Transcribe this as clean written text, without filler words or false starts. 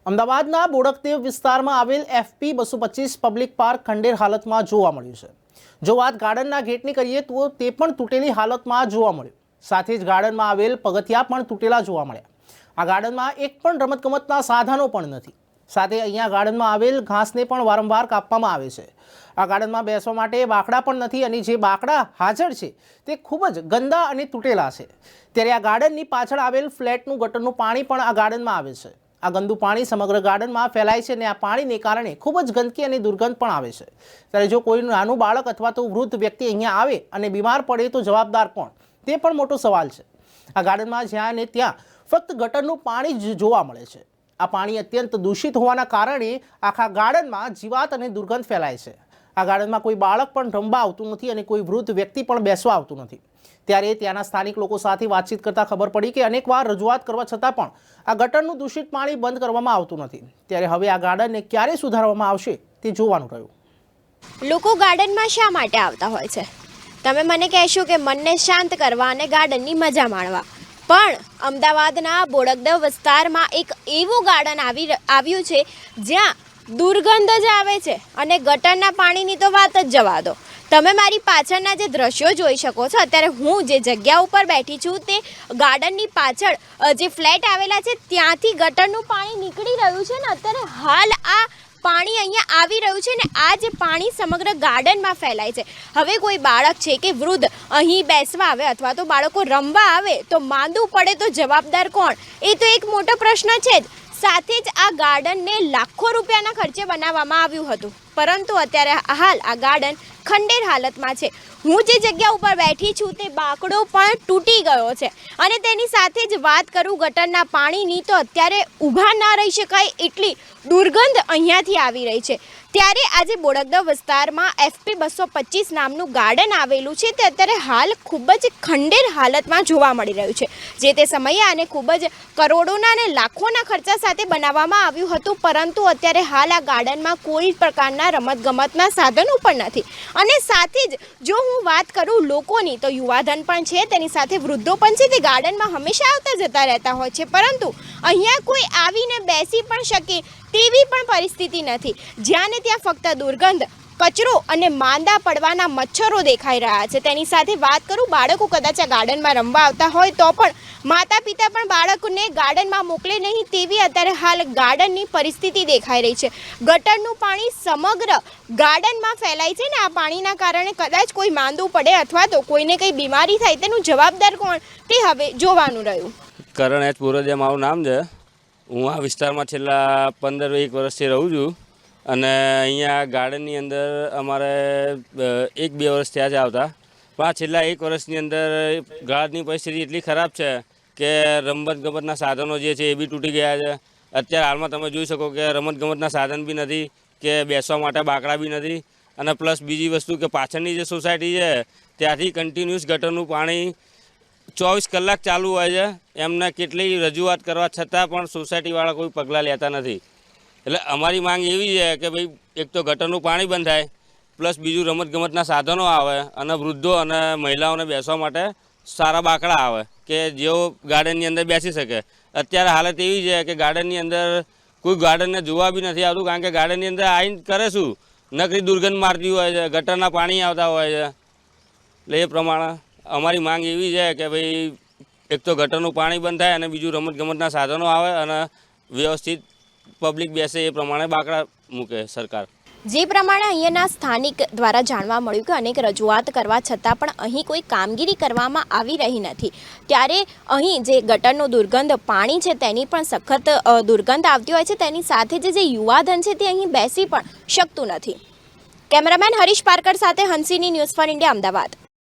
અમદાવાદના બોડકદેવ વિસ્તારમાં આવેલ FP 225 પબ્લિક પાર્ક ખંડેર હાલતમાં જોવા મળ્યું છે। જો વાત ગાર્ડનના ગેટની કરીએ તો તે પણ તૂટેલી હાલતમાં જોવા મળ્યું। સાથે જ ગાર્ડનમાં આવેલ પગથિયા પણ તૂટેલા જોવા મળ્યા। આ ગાર્ડનમાં એક પણ રમતગમતના સાધનો પણ નથી। સાથે અહીંયા ગાર્ડનમાં આવેલ ઘાસને પણ વારંવાર કાપવામાં આવે છે। આ ગાર્ડનમાં બેસવા માટે બાકડા પણ નથી અને જે બાકડા હાજર છે તે ખૂબ જ ગંદા અને તૂટેલા છે। ત્યારે આ ગાર્ડનની પાછળ આવેલ ફ્લેટનું ગટરનું પાણી પણ આ ગાર્ડનમાં આવે છે। આ ગંદુ પાણી સમગ્ર ગાર્ડનમાં ફેલાય છે અને આ પાણીને કારણે ખૂબ જ ગંદકી અને દુર્ગંધ પણ આવે છે। ત્યારે જો કોઈ નાનું બાળક અથવા તો વૃદ્ધ વ્યક્તિ અહીંયા આવે અને બીમાર પડે તો જવાબદાર કોણ, તે પણ મોટો સવાલ છે। આ ગાર્ડનમાં જ્યાં ને ત્યાં ફક્ત ગટરનું પાણી જ જોવા મળે છે। આ પાણી અત્યંત દૂષિત હોવાના કારણે આખા ગાર્ડનમાં જીવાત અને દુર્ગંધ ફેલાય છે। આ ગાર્ડનમાં કોઈ બાળક પણ રમવા આવતું નથી અને કોઈ વૃદ્ધ વ્યક્તિ પણ બેસવા આવતું નથી। ત્યારે ત્યાંના સ્થાનિક લોકો સાથે વાતચીત કરતા ખબર પડી કે અનેકવાર રજૂઆત કરવા છતાં પણ આ ગટરનું દૂષિત પાણી બંધ કરવામાં આવતું નથી। ત્યારે હવે આ ગાર્ડનને ક્યારે સુધારવામાં આવશે તે જોવાનું રહ્યું। લોકો ગાર્ડનમાં શા માટે આવતા હોય છે? તમે મને કહેશો કે મનને શાંત કરવા અને ગાર્ડનની મજા માણવા, પણ અમદાવાદના બોડકદેવ વિસ્તારમાં એક એવું ગાર્ડન આવ્યું છે જ્યાં દુર્ગંધ જ આવે છે અને ગટરના પાણીની તો વાત જ જવા દો। તમે મારી પાછળના જે દ્રશ્યો જોઈ શકો છો, અત્યારે હું જે જગ્યા ઉપર બેઠી છું તે ગાર્ડનની પાછળ જે ફ્લેટ આવેલા છે ત્યાંથી ગટરનું પાણી નીકળી રહ્યું છે ને અત્યારે હાલ આ પાણી અહીંયા આવી રહ્યું છે ને આ જે પાણી સમગ્ર ગાર્ડનમાં ફેલાય છે। હવે કોઈ બાળક છે કે વૃદ્ધ અહીં બેસવા આવે અથવા તો બાળકો રમવા આવે તો માંદું પડે તો જવાબદાર કોણ, એ તો એક મોટો પ્રશ્ન છે જ। સાથે જ આ ગાર્ડનને લાખો રૂપિયાના ખર્ચે બનાવવામાં આવ્યું હતું, પરંતુ અત્યારે હાલ આ ગાર્ડન ખંડેર હાલતમાં છે। હું જે જગ્યા ઉપર બેઠી છું તે બાકડો પણ તૂટી ગયો છે અને તેની સાથે જ વાત કરું ગટરના પાણીની તો અત્યારે ઊભા ના રહી શકાય એટલી દુર્ગંધ અહીંયાથી આવી રહી છે। ત્યારે આજે બોડકદેવ વિસ્તારમાં FP 225 નામનું ગાર્ડન આવેલું છે તે અત્યારે હાલ ખૂબ જ ખંડેર હાલતમાં જોવા મળી રહ્યું છે। જે તે સમયે આને ખૂબ જ કરોડોના અને લાખોના ખર્ચા સાથે બનાવવામાં આવ્યું હતું, પરંતુ અત્યારે હાલ આ ગાર્ડનમાં કોઈ પ્રકારના રમતગમતના સાધનો પણ નથી। અને સાથે જ જો હું વાત કરું લોકોની તો યુવાધન પણ છે, તેની સાથે વૃદ્ધો પણ છે, તે ગાર્ડનમાં હંમેશા આવતા જતા રહેતા હોય છે, પરંતુ અહીંયા કોઈ આવીને બેસી પણ શકે તેવી પણ પરિસ્થિતિ નથી। જ્યાં ને ત્યાં ફક્ત દુર્ગંધ, કચરો અને માંદા પડવાના મચ્છરો દેખાઈ રહ્યા છે। તેની સાથે વાત કરું બાળકો કદાચ આ ગાર્ડનમાં રમવા આવતા હોય તો પણ માતા પિતા પણ બાળકોને ગાર્ડનમાં મોકલે નહીં તેવી અત્યારે હાલ ગાર્ડનની પરિસ્થિતિ દેખાઈ રહી છે। ગટરનું પાણી સમગ્ર ગાર્ડનમાં ફેલાય છે ને આ પાણીના કારણે કદાચ કોઈ માંદું પડે અથવા તો કોઈને કંઈ બીમારી થાય તેનું જવાબદાર કોણ તે હવે જોવાનું રહ્યું। કરણ એચ પુરોદિયા મારું નામ છે। હું આ વિસ્તારમાં છેલ્લા 15-1 વર્ષથી રહું છું અને અહીંયા ગાર્ડનની અંદર અમારે 1-2 વર્ષ થયા છે આવતા, પણ આ છેલ્લા 1 વર્ષની અંદર ગાર્ડનની પરિસ્થિતિ એટલી ખરાબ છે કે રમતગમતના સાધનો જે છે એ બી તૂટી ગયા છે। અત્યારે હાલમાં તમે જોઈ શકો કે રમતગમતના સાધન બી નથી કે બેસવા માટે બાકડા બી નથી, અને પ્લસ બીજી વસ્તુ કે પાછળની જે સોસાયટી છે ત્યાંથી કન્ટિન્યુઅસ ગટરનું પાણી 24 કલાક ચાલુ હોય છે। એમને કેટલી રજૂઆત કરવા છતાં પણ સોસાયટીવાળા કોઈ પગલાં લેતા નથી। એટલે અમારી માંગ એવી છે કે ભાઈ એક તો ગટરનું પાણી બંધ થાય, પ્લસ બીજું રમતગમતના સાધનો આવે અને વૃદ્ધો અને મહિલાઓને બેસવા માટે સારા બાકડા આવે કે જેઓ ગાર્ડનની અંદર બેસી શકે। અત્યારે હાલત એવી છે કે ગાર્ડનની અંદર કોઈ ગાર્ડનને જોવા બી નથી આવતું, કારણ કે ગાર્ડનની અંદર આવીને કરે શું, નકરી દુર્ગંધ મારતી હોય છે, ગટરના પાણી આવતા હોય છે। એટલે એ પ્રમાણે અમારી માંગ એવી છે કે ભાઈ એક તો ગટરનું પાણી બંધ થાય અને બીજું રમતગમતના સાધનો આવે અને વ્યવસ્થિત પબ્લિક બેસે એ પ્રમાણે બાકડા મૂકે સરકાર। જે પ્રમાણે અહીંયાના સ્થાનિક દ્વારા જાણવા મળ્યું કે અનેક રજૂઆત કરવા છતાં પણ અહીં કોઈ કામગીરી કરવામાં આવી રહી નથી। ત્યારે અહીં જે ગટરનું દુર્ગંધ પાણી છે તેની પણ સખત દુર્ગંધ આવતી હોય છે, તેની સાથે જે યુવાધન છે તે અહીં બેસી પણ શકતું નથી। કેમેરામેન હરીશ પારકર સાથે હંસિની, ન્યૂઝ ફોર ઇન્ડિયા, અમદાવાદ।